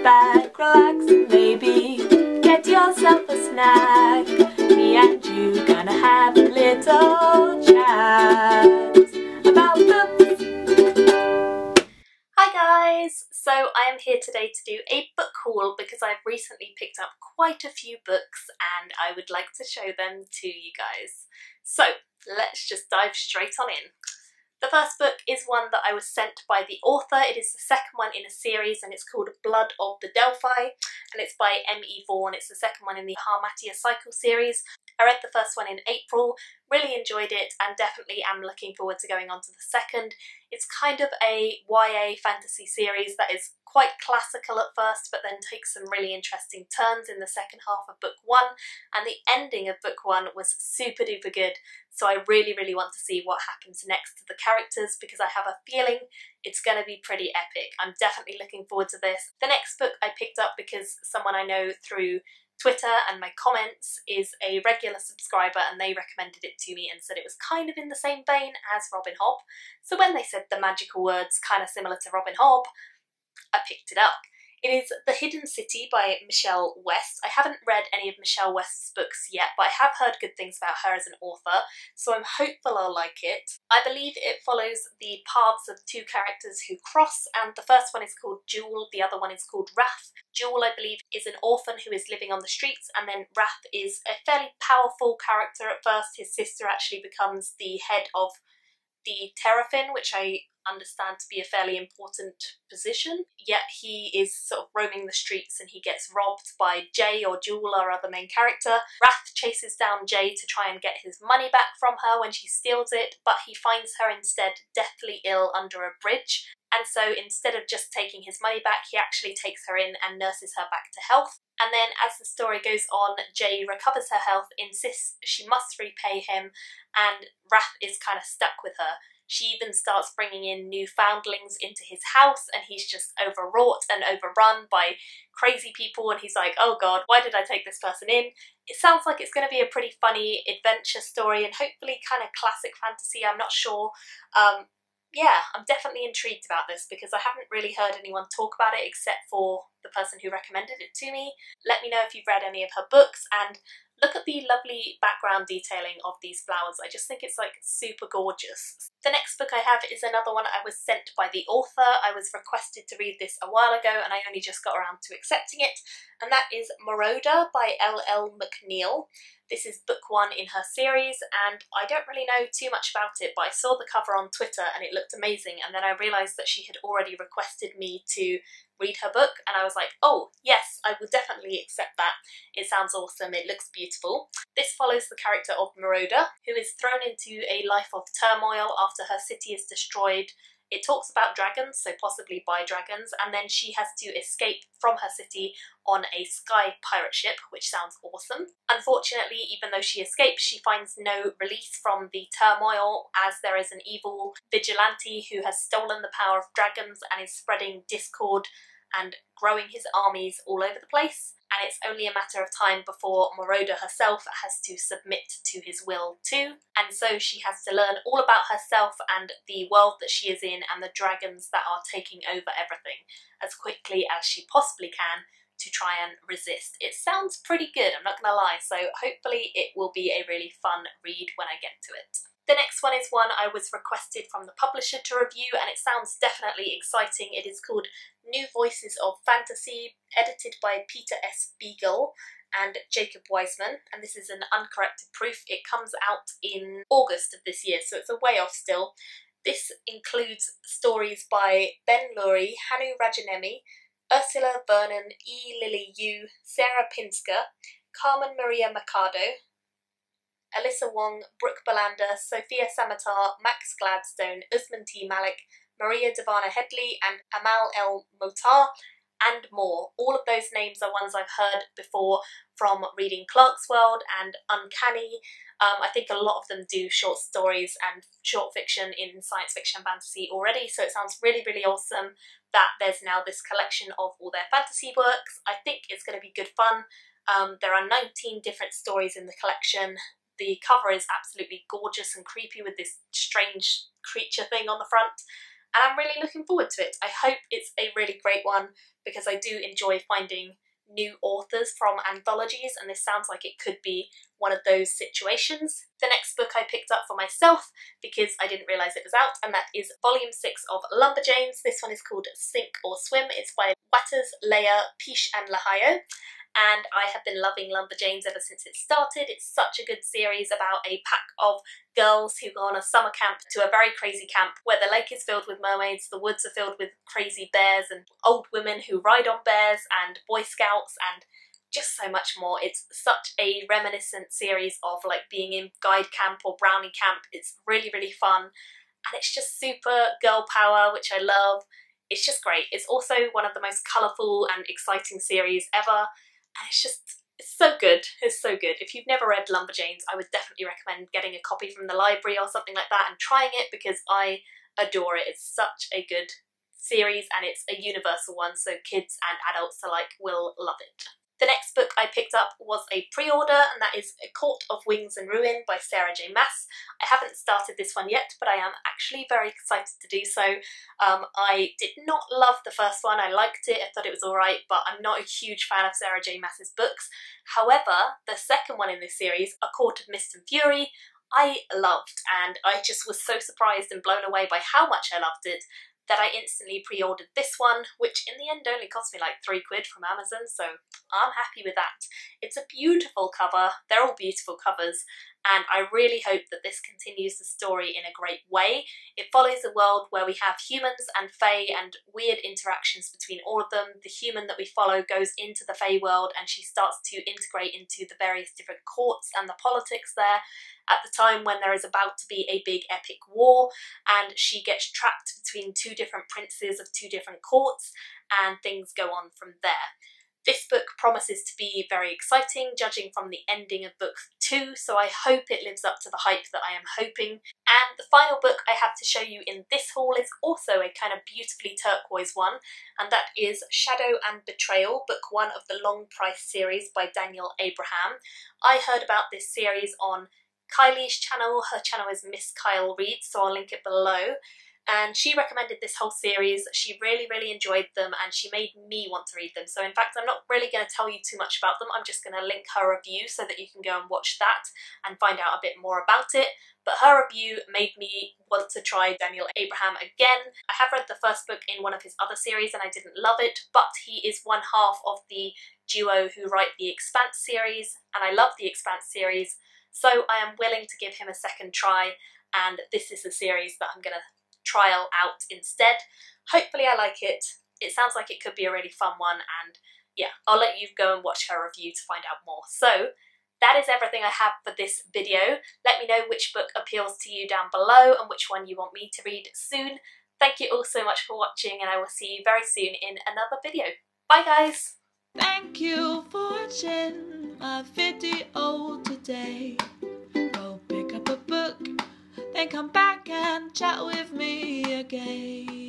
back, relax, and maybe get yourself a snack. Me and you gonna have a little chat about books. Hi guys! So I am here today to do a book haul because I've recently picked up quite a few books and I would like to show them to you guys. So let's just dive straight on in. The first book is one that I was sent by the author. It is the second one in a series and it's called Blood of the Delphi and it's by M.E. Vaughan. It's the second one in the Harmatia Cycle series. I read the first one in April, really enjoyed it and definitely am looking forward to going on to the second. It's kind of a YA fantasy series that is quite classical at first but then takes some really interesting turns in the second half of book one, and the ending of book one was super duper good, so I really want to see what happens next to the characters because I have a feeling it's going to be pretty epic. I'm definitely looking forward to this. The next book I picked up because someone I know through Twitter and my comments is a regular subscriber and they recommended it to me and said it was kind of in the same vein as Robin Hobb. So when they said the magical words kind of similar to Robin Hobb, I picked it up. It is The Hidden City by Michelle West. I haven't read any of Michelle West's books yet, but I have heard good things about her as an author, so I'm hopeful I'll like it. I believe it follows the paths of two characters who cross, and the first one is called Jewel, the other one is called Wrath. Jewel, I believe, is an orphan who is living on the streets, and then Wrath is a fairly powerful character at first. His sister actually becomes the head of the Terrafin, which I understand to be a fairly important position, yet he is sort of roaming the streets and he gets robbed by Jay, or Jewel, our other main character. Wrath chases down Jay to try and get his money back from her when she steals it, but he finds her instead deathly ill under a bridge, and so instead of just taking his money back, he actually takes her in and nurses her back to health. And then as the story goes on, Jay recovers her health, insists she must repay him, and Wrath is kind of stuck with her. She even starts bringing in new foundlings into his house and he's just overwrought and overrun by crazy people and he's like, oh god, why did I take this person in? It sounds like it's going to be a pretty funny adventure story and hopefully kind of classic fantasy, I'm not sure. Yeah, I'm definitely intrigued about this because I haven't really heard anyone talk about it except for the person who recommended it to me. Let me know if you've read any of her books and look at the lovely background detailing of these flowers. I just think it's like super gorgeous. The next book I have is another one I was sent by the author. I was requested to read this a while ago and I only just got around to accepting it, and that is Moroder by L.L. McNeil. This is book one in her series and I don't really know too much about it, but I saw the cover on Twitter and it looked amazing, and then I realised that she had already requested me to read her book and I was like, oh yes, I will definitely accept that. It sounds awesome, it looks beautiful. This follows the character of Moroder, who is thrown into a life of turmoil after her city is destroyed. It talks about dragons, so possibly by dragons, and then she has to escape from her city on a sky pirate ship, which sounds awesome. Unfortunately, even though she escapes, she finds no release from the turmoil as there is an evil vigilante who has stolen the power of dragons and is spreading discord and growing his armies all over the place. And it's only a matter of time before Moroder herself has to submit to his will too, and so she has to learn all about herself and the world that she is in and the dragons that are taking over everything as quickly as she possibly can to try and resist. It sounds pretty good, I'm not gonna lie, so hopefully it will be a really fun read when I get to it. The next one is one I was requested from the publisher to review and it sounds definitely exciting. It is called New Voices of Fantasy, edited by Peter S. Beagle and Jacob Wiseman, and this is an uncorrected proof. It comes out in August of this year, so it's a way off still. This includes stories by Ben Lurie, Hanu Rajanemi, Ursula Vernon, E. Lily Yu, Sarah Pinsker, Carmen Maria Mercado, Alyssa Wong, Brooke Belander, Sophia Samatar, Max Gladstone, Usman T. Malik, Maria Devana Headley and Amal El Motar, and more. All of those names are ones I've heard before from reading Clark's World and Uncanny. I think a lot of them do short stories and short fiction in science fiction and fantasy already, so it sounds really awesome that there's now this collection of all their fantasy works. I think it's going to be good fun. There are 19 different stories in the collection. The cover is absolutely gorgeous and creepy with this strange creature thing on the front. and I'm really looking forward to it. I hope it's a really great one because I do enjoy finding new authors from anthologies, and this sounds like it could be one of those situations. The next book I picked up for myself because I didn't realise it was out, and that is volume 6 of Slumberjanes. This one is called Sink or Swim. It's by Watters, Leia, Pish and Lahayo. And I have been loving Slumberjanes ever since it started. It's such a good series about a pack of girls who go on a summer camp to a very crazy camp where the lake is filled with mermaids, the woods are filled with crazy bears and old women who ride on bears and Boy Scouts and just so much more. It's such a reminiscent series of like being in guide camp or brownie camp. It's really, really fun, and it's just super girl power, which I love. It's just great. It's also one of the most colourful and exciting series ever. And it's so good. It's so good. If you've never read Slumberjanes, I would definitely recommend getting a copy from the library or something like that and trying it because I adore it. It's such a good series and it's a universal one, so kids and adults alike will love it. The next book I picked up was a pre-order, and that is A Court of Wings and Ruin by Sarah J. Maas. I haven't started this one yet, but I am actually very excited to do so. I did not love the first one. I liked it, I thought it was alright, but I'm not a huge fan of Sarah J. Maas's books. However, the second one in this series, A Court of Mist and Fury, I loved, and I just was so surprised and blown away by how much I loved it that I instantly pre-ordered this one, which in the end only cost me like £3 from Amazon, so I'm happy with that. It's a beautiful cover, they're all beautiful covers, and I really hope that this continues the story in a great way. It follows a world where we have humans and fae and weird interactions between all of them. The human that we follow goes into the fae world and she starts to integrate into the various different courts and the politics there at the time when there is about to be a big epic war, and she gets trapped between two different princes of two different courts, and things go on from there. This book promises to be very exciting, judging from the ending of book 2, so I hope it lives up to the hype that I am hoping. And the final book I have to show you in this haul is also a kind of beautifully turquoise one, and that is Shadow and Betrayal, book 1 of the Long Price series by Daniel Abraham. I heard about this series on Kylie's channel. Her channel is Miss Kyle Reads, so I'll link it below. And she recommended this whole series. She really, really enjoyed them and she made me want to read them. So in fact, I'm not really going to tell you too much about them. I'm just going to link her review so that you can go and watch that and find out a bit more about it. But her review made me want to try Daniel Abraham again. I have read the first book in one of his other series and I didn't love it, but he is one half of the duo who write the Expanse series, and I love the Expanse series. So I am willing to give him a second try, and this is the series that I'm going to trial out instead. Hopefully I like it. It sounds like it could be a really fun one, and yeah, I'll let you go and watch her review to find out more. So that is everything I have for this video. Let me know which book appeals to you down below and which one you want me to read soon. Thank you all so much for watching, and I will see you very soon in another video. Bye guys! Thank you for watching my video today. Go pick up a book, then come back and chat with me again.